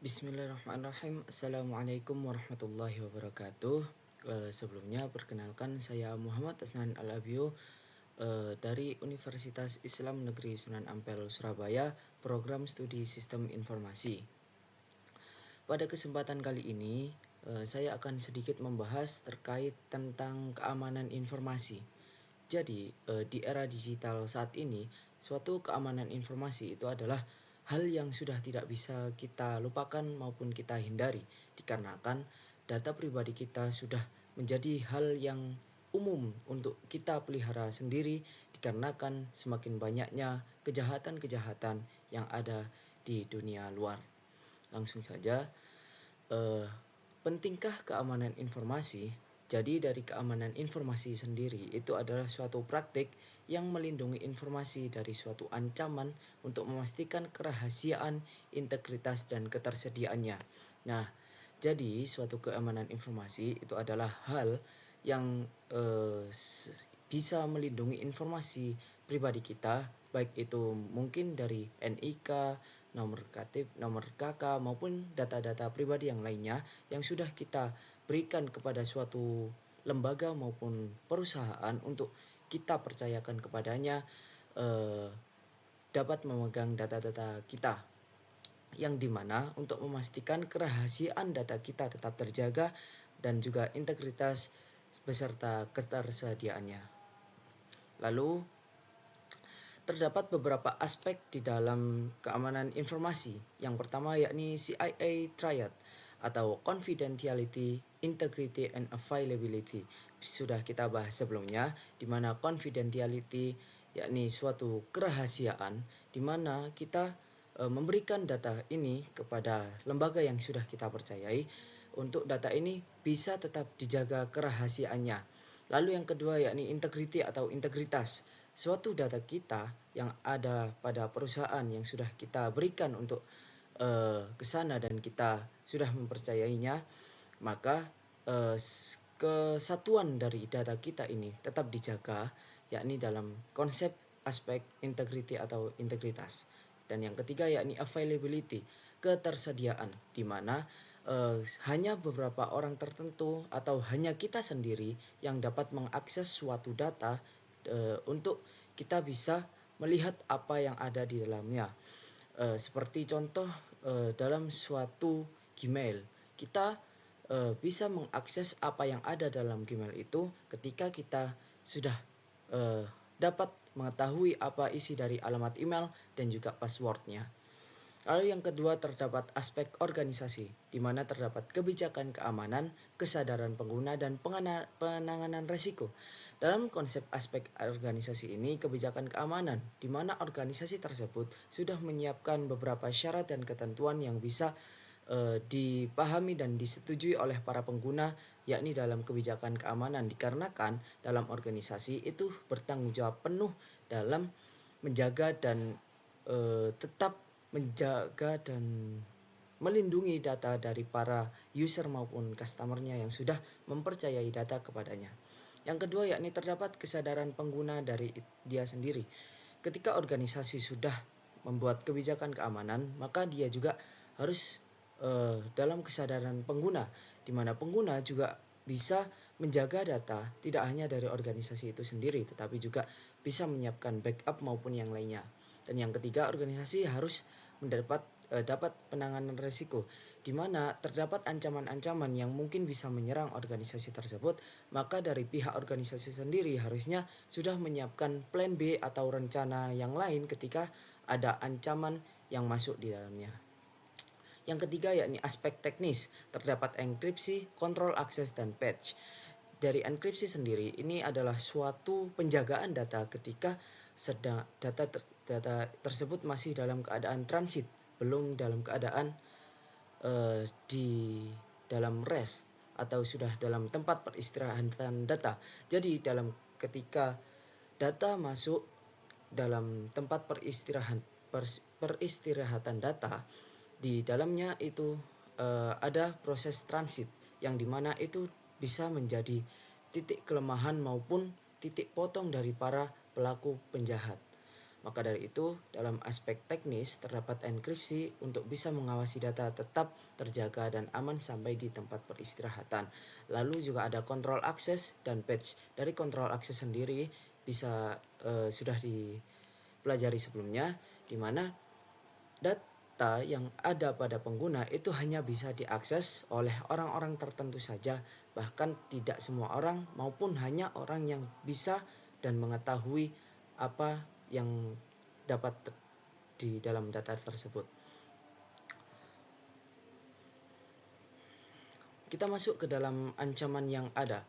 Bismillahirrahmanirrahim. Assalamualaikum warahmatullahi wabarakatuh. Sebelumnya perkenalkan saya Muhammad Asnan Al-Abio dari Universitas Islam Negeri Sunan Ampel Surabaya, program studi Sistem Informasi. Pada kesempatan kali ini saya akan sedikit membahas terkait tentang keamanan informasi. Jadi, di era digital saat ini, suatu keamanan informasi itu adalah hal yang sudah tidak bisa kita lupakan maupun kita hindari, dikarenakan data pribadi kita sudah menjadi hal yang umum untuk kita pelihara sendiri, dikarenakan semakin banyaknya kejahatan-kejahatan yang ada di dunia luar. Langsung saja, eh, pentingkah keamanan informasi? Jadi dari keamanan informasi sendiri itu adalah suatu praktik yang melindungi informasi dari suatu ancaman untuk memastikan kerahasiaan, integritas, dan ketersediaannya. Nah, jadi suatu keamanan informasi itu adalah hal yang bisa melindungi informasi pribadi kita, baik itu mungkin dari NIK, nomor KTP, nomor KK, maupun data-data pribadi yang lainnya yang sudah kita berikan kepada suatu lembaga maupun perusahaan untuk kita percayakan kepadanya eh, dapat memegang data-data kita, yang dimana untuk memastikan kerahasiaan data kita tetap terjaga dan juga integritas beserta ketersediaannya. Lalu terdapat beberapa aspek di dalam keamanan informasi. Yang pertama yakni CIA Triad atau Confidentiality, Integrity, and Availability. Sudah kita bahas sebelumnya, di mana confidentiality yakni suatu kerahasiaan di mana kita memberikan data ini kepada lembaga yang sudah kita percayai untuk data ini bisa tetap dijaga kerahasiaannya. Lalu yang kedua yakni integrity atau integritas. Suatu data kita yang ada pada perusahaan yang sudah kita berikan untuk ke sana dan kita sudah mempercayainya, maka kesatuan dari data kita ini tetap dijaga, yakni dalam konsep aspek integrity atau integritas. Dan yang ketiga yakni availability, ketersediaan, di mana hanya beberapa orang tertentu atau hanya kita sendiri yang dapat mengakses suatu data untuk kita bisa melihat apa yang ada di dalamnya. Seperti contoh dalam suatu Gmail, kita bisa mengakses apa yang ada dalam Gmail itu ketika kita sudah dapat mengetahui apa isi dari alamat email dan juga passwordnya. Lalu yang kedua terdapat aspek organisasi, di mana terdapat kebijakan keamanan, kesadaran pengguna, dan penanganan resiko. Dalam konsep aspek organisasi ini, kebijakan keamanan, di mana organisasi tersebut sudah menyiapkan beberapa syarat dan ketentuan yang bisa dipahami dan disetujui oleh para pengguna, yakni dalam kebijakan keamanan, dikarenakan dalam organisasi itu bertanggung jawab penuh dalam menjaga dan tetap menjaga dan melindungi data dari para user maupun customernya yang sudah mempercayai data kepadanya. Yang kedua yakni terdapat kesadaran pengguna dari dia sendiri. Ketika organisasi sudah membuat kebijakan keamanan, maka dia juga harus dalam kesadaran pengguna, di mana pengguna juga bisa menjaga data tidak hanya dari organisasi itu sendiri, tetapi juga bisa menyiapkan backup maupun yang lainnya. Dan yang ketiga, organisasi harus dapat penanganan risiko, di mana terdapat ancaman-ancaman yang mungkin bisa menyerang organisasi tersebut, maka dari pihak organisasi sendiri harusnya sudah menyiapkan plan B atau rencana yang lain ketika ada ancaman yang masuk di dalamnya. Yang ketiga yakni aspek teknis, terdapat enkripsi, kontrol akses, dan patch. Dari enkripsi sendiri ini adalah suatu penjagaan data ketika sedang data tersebut masih dalam keadaan transit, belum dalam keadaan di dalam rest atau sudah dalam tempat peristirahatan data. Jadi dalam ketika data masuk dalam tempat peristirahatan data, di dalamnya itu ada proses transit yang dimana itu bisa menjadi titik kelemahan maupun titik potong dari para pelaku penjahat. Maka dari itu, dalam aspek teknis terdapat enkripsi untuk bisa mengawasi data tetap terjaga dan aman sampai di tempat peristirahatan. Lalu juga ada kontrol akses dan patch. Dari kontrol akses sendiri bisa sudah dipelajari sebelumnya, di mana data yang ada pada pengguna itu hanya bisa diakses oleh orang-orang tertentu saja, bahkan tidak semua orang maupun hanya orang yang bisa dan mengetahui apa yang dapat di dalam data tersebut. Kita masuk ke dalam ancaman yang ada.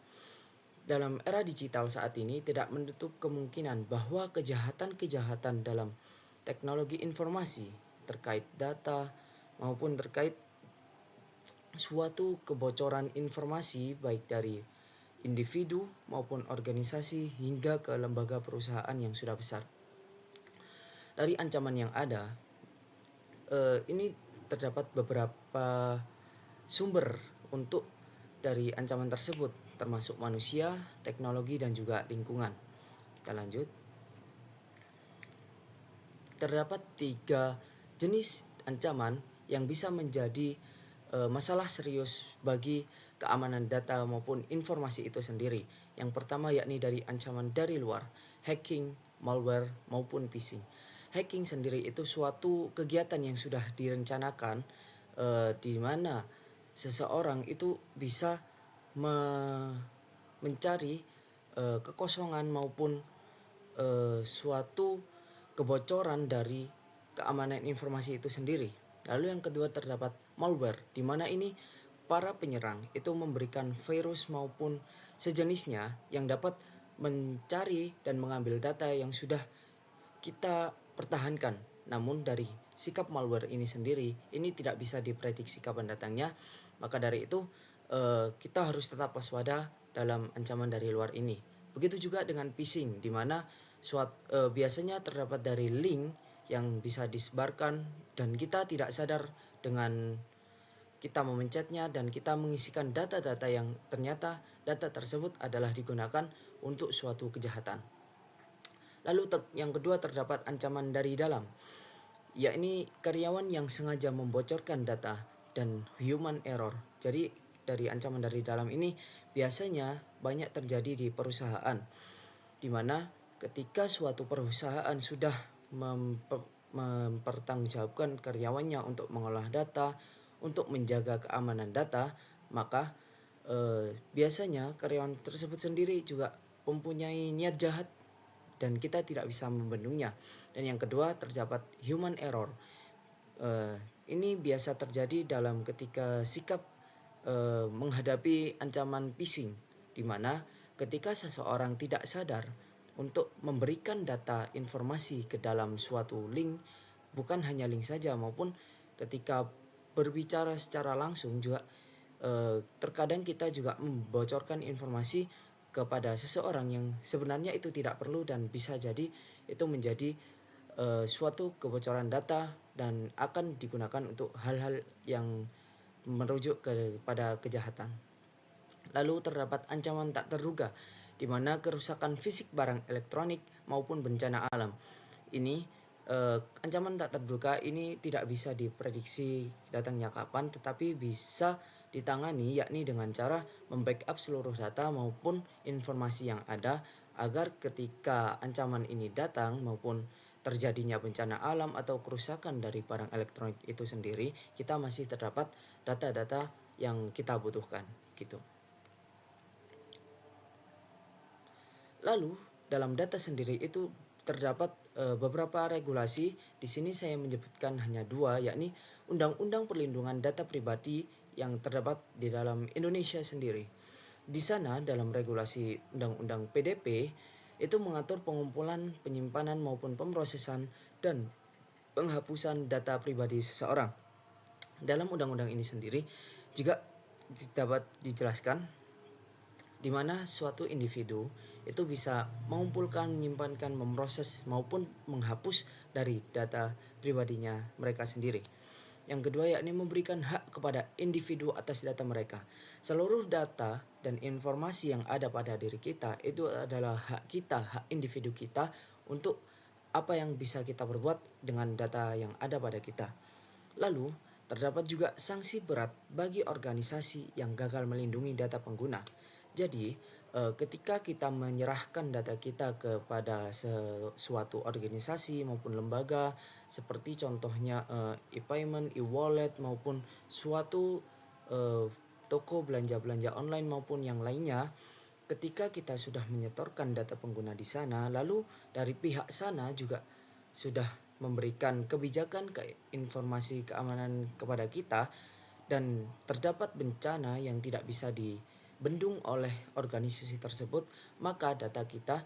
Dalam era digital saat ini tidak menutup kemungkinan bahwa kejahatan-kejahatan dalam teknologi informasi terkait data maupun terkait suatu kebocoran informasi baik dari individu maupun organisasi hingga ke lembaga perusahaan yang sudah besar. Dari ancaman yang ada, ini terdapat beberapa sumber untuk dari ancaman tersebut, termasuk manusia, teknologi, dan juga lingkungan. Kita lanjut. Terdapat 3 jenis ancaman yang bisa menjadi masalah serius bagi keamanan data maupun informasi itu sendiri. Yang pertama yakni dari ancaman dari luar, hacking, malware, maupun phishing. Hacking sendiri itu suatu kegiatan yang sudah direncanakan di mana seseorang itu bisa mencari kekosongan maupun suatu kebocoran dari keamanan informasi itu sendiri. Lalu yang kedua terdapat malware, di mana ini para penyerang itu memberikan virus maupun sejenisnya yang dapat mencari dan mengambil data yang sudah kita pertahankan. Namun dari sikap malware ini sendiri, ini tidak bisa diprediksi kapan datangnya. Maka dari itu kita harus tetap waspada dalam ancaman dari luar ini. Begitu juga dengan phishing, di mana biasanya terdapat dari link yang bisa disebarkan dan kita tidak sadar dengan kita memencetnya dan kita mengisikan data-data yang ternyata data tersebut adalah digunakan untuk suatu kejahatan. Lalu yang kedua terdapat ancaman dari dalam, yakni karyawan yang sengaja membocorkan data dan human error. Jadi dari ancaman dari dalam ini biasanya banyak terjadi di perusahaan, di mana ketika suatu perusahaan sudah mempertanggungjawabkan karyawannya untuk mengolah data, untuk menjaga keamanan data, maka biasanya karyawan tersebut sendiri juga mempunyai niat jahat dan kita tidak bisa membendungnya. Dan yang kedua terdapat human error. Ini biasa terjadi dalam ketika sikap menghadapi ancaman phishing, di mana ketika seseorang tidak sadar untuk memberikan data informasi ke dalam suatu link, bukan hanya link saja maupun ketika berbicara secara langsung juga terkadang kita juga membocorkan informasi kepada seseorang yang sebenarnya itu tidak perlu dan bisa jadi itu menjadi suatu kebocoran data dan akan digunakan untuk hal-hal yang merujuk kepada kejahatan. Lalu terdapat ancaman tak terduga, di mana kerusakan fisik barang elektronik maupun bencana alam. Ini ancaman tak terduga ini tidak bisa diprediksi datangnya kapan, tetapi bisa ditangani yakni dengan cara membackup seluruh data maupun informasi yang ada agar ketika ancaman ini datang maupun terjadinya bencana alam atau kerusakan dari barang elektronik itu sendiri, kita masih terdapat data-data yang kita butuhkan gitu. Lalu dalam data sendiri itu terdapat beberapa regulasi. Di sini saya menyebutkan hanya 2, yakni Undang-Undang Perlindungan Data Pribadi yang terdapat di dalam Indonesia sendiri. Di sana dalam regulasi Undang-Undang PDP itu mengatur pengumpulan, penyimpanan maupun pemrosesan dan penghapusan data pribadi seseorang. Dalam undang-undang ini sendiri juga dapat dijelaskan di mana suatu individu itu bisa mengumpulkan, menyimpankan, memproses maupun menghapus dari data pribadinya mereka sendiri. Yang kedua yakni memberikan hak kepada individu atas data mereka. Seluruh data dan informasi yang ada pada diri kita itu adalah hak kita, hak individu kita untuk apa yang bisa kita perbuat dengan data yang ada pada kita. Lalu, terdapat juga sanksi berat bagi organisasi yang gagal melindungi data pengguna. Jadi, ketika kita menyerahkan data kita kepada suatu organisasi maupun lembaga, seperti contohnya e-payment, e-wallet maupun suatu eh, toko belanja-belanja online maupun yang lainnya, ketika kita sudah menyetorkan data pengguna di sana, lalu dari pihak sana juga sudah memberikan kebijakan informasi keamanan kepada kita, dan terdapat bencana yang tidak bisa dibendung oleh organisasi tersebut, maka data kita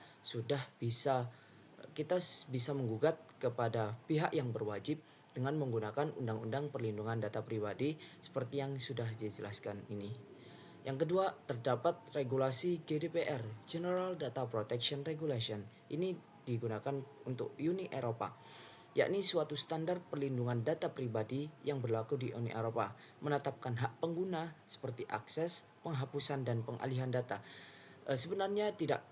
bisa menggugat kepada pihak yang berwajib dengan menggunakan Undang-Undang Perlindungan Data Pribadi seperti yang sudah dijelaskan ini. Yang kedua, terdapat regulasi GDPR, General Data Protection Regulation. Ini digunakan untuk Uni Eropa, yakni suatu standar perlindungan data pribadi yang berlaku di Uni Eropa, menetapkan hak pengguna seperti akses, penghapusan, dan pengalihan data. Sebenarnya tidak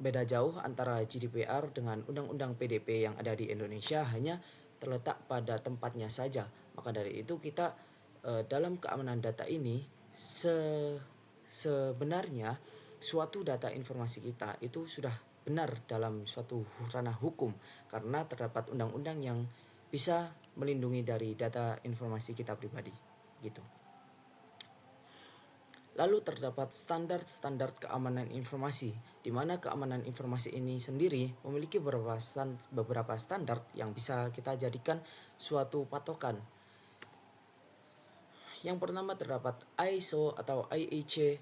beda jauh antara GDPR dengan Undang-Undang PDP yang ada di Indonesia, hanya terletak pada tempatnya saja. Maka dari itu kita dalam keamanan data ini sebenarnya suatu data informasi kita itu sudah benar dalam suatu ranah hukum, karena terdapat undang-undang yang bisa melindungi dari data informasi kita pribadi gitu. Lalu terdapat standar-standar keamanan informasi, di mana keamanan informasi ini sendiri memiliki beberapa standar yang bisa kita jadikan suatu patokan. Yang pertama terdapat ISO atau IEC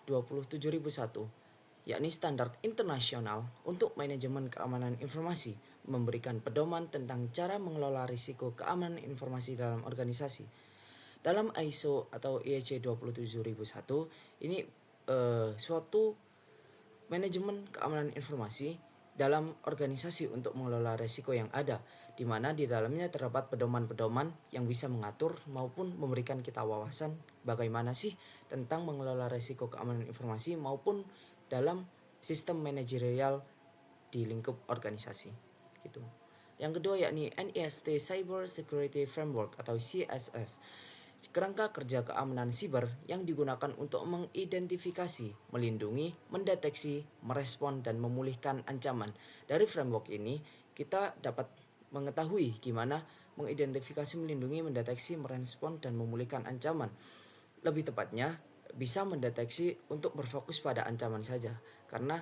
27001, yakni standar internasional untuk manajemen keamanan informasi, memberikan pedoman tentang cara mengelola risiko keamanan informasi dalam organisasi. Dalam ISO atau IEC 27001 ini suatu manajemen keamanan informasi dalam organisasi untuk mengelola risiko yang ada, di mana di dalamnya terdapat pedoman-pedoman yang bisa mengatur maupun memberikan kita wawasan bagaimana sih tentang mengelola risiko keamanan informasi maupun dalam sistem manajerial di lingkup organisasi gitu. Yang kedua yakni NIST Cyber Security Framework atau CSF, kerangka kerja keamanan siber yang digunakan untuk mengidentifikasi, melindungi, mendeteksi, merespon, dan memulihkan ancaman. Dari framework ini, kita dapat mengetahui gimana mengidentifikasi, melindungi, mendeteksi, merespon, dan memulihkan ancaman. Lebih tepatnya, bisa mendeteksi untuk berfokus pada ancaman saja. Karena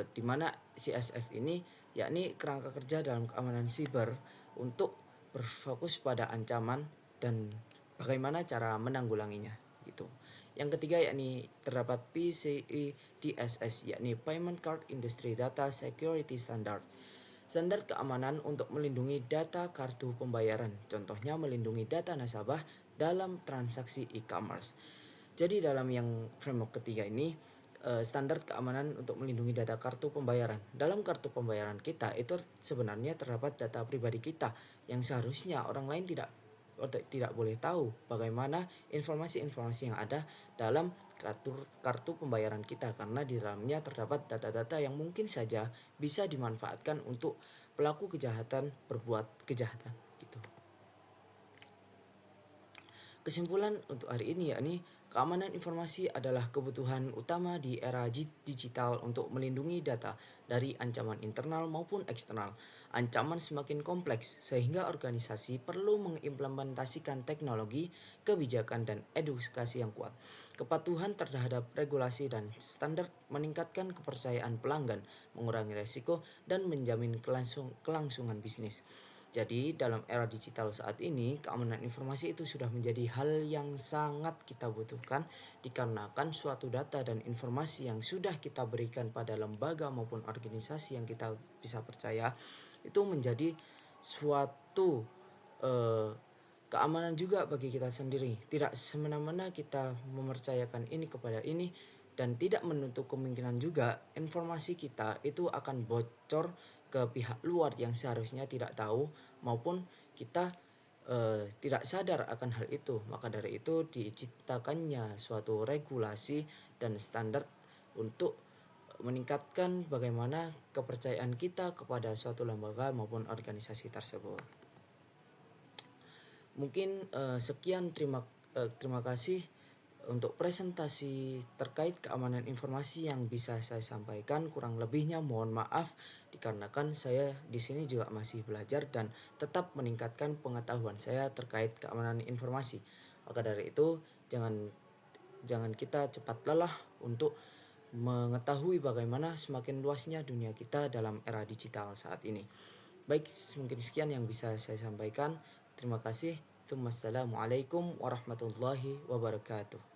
di mana CSF ini yakni kerangka kerja dalam keamanan siber untuk berfokus pada ancaman dan bagaimana cara menanggulanginya gitu. Yang ketiga yakni terdapat PCI DSS, yakni Payment Card Industry Data Security Standard. Standar keamanan untuk melindungi data kartu pembayaran, contohnya melindungi data nasabah dalam transaksi e-commerce. Jadi dalam yang framework ketiga ini, standar keamanan untuk melindungi data kartu pembayaran. Dalam kartu pembayaran kita itu sebenarnya terdapat data pribadi kita yang seharusnya orang lain tidak boleh tahu bagaimana informasi-informasi yang ada dalam kartu pembayaran kita, karena di dalamnya terdapat data-data yang mungkin saja bisa dimanfaatkan untuk pelaku kejahatan berbuat kejahatan gitu. Kesimpulan untuk hari ini yakni keamanan informasi adalah kebutuhan utama di era digital untuk melindungi data dari ancaman internal maupun eksternal. Ancaman semakin kompleks sehingga organisasi perlu mengimplementasikan teknologi, kebijakan, dan edukasi yang kuat. Kepatuhan terhadap regulasi dan standar meningkatkan kepercayaan pelanggan, mengurangi resiko, dan menjamin kelangsungan bisnis. Jadi dalam era digital saat ini, keamanan informasi itu sudah menjadi hal yang sangat kita butuhkan, dikarenakan suatu data dan informasi yang sudah kita berikan pada lembaga maupun organisasi yang kita bisa percaya itu menjadi suatu keamanan juga bagi kita sendiri. Tidak semena-mena kita mempercayakan ini kepada ini, dan tidak menutup kemungkinan juga informasi kita itu akan bocor ke pihak luar yang seharusnya tidak tahu, maupun kita tidak sadar akan hal itu. Maka dari itu diciptakannya suatu regulasi dan standar untuk meningkatkan bagaimana kepercayaan kita kepada suatu lembaga maupun organisasi tersebut. Mungkin sekian, terima kasih untuk presentasi terkait keamanan informasi yang bisa saya sampaikan. Kurang lebihnya mohon maaf dikarenakan saya di sini juga masih belajar dan tetap meningkatkan pengetahuan saya terkait keamanan informasi. Maka dari itu jangan kita cepat lelah untuk mengetahui bagaimana semakin luasnya dunia kita dalam era digital saat ini. Baik, mungkin sekian yang bisa saya sampaikan. Terima kasih. Wassalamualaikum warahmatullahi wabarakatuh.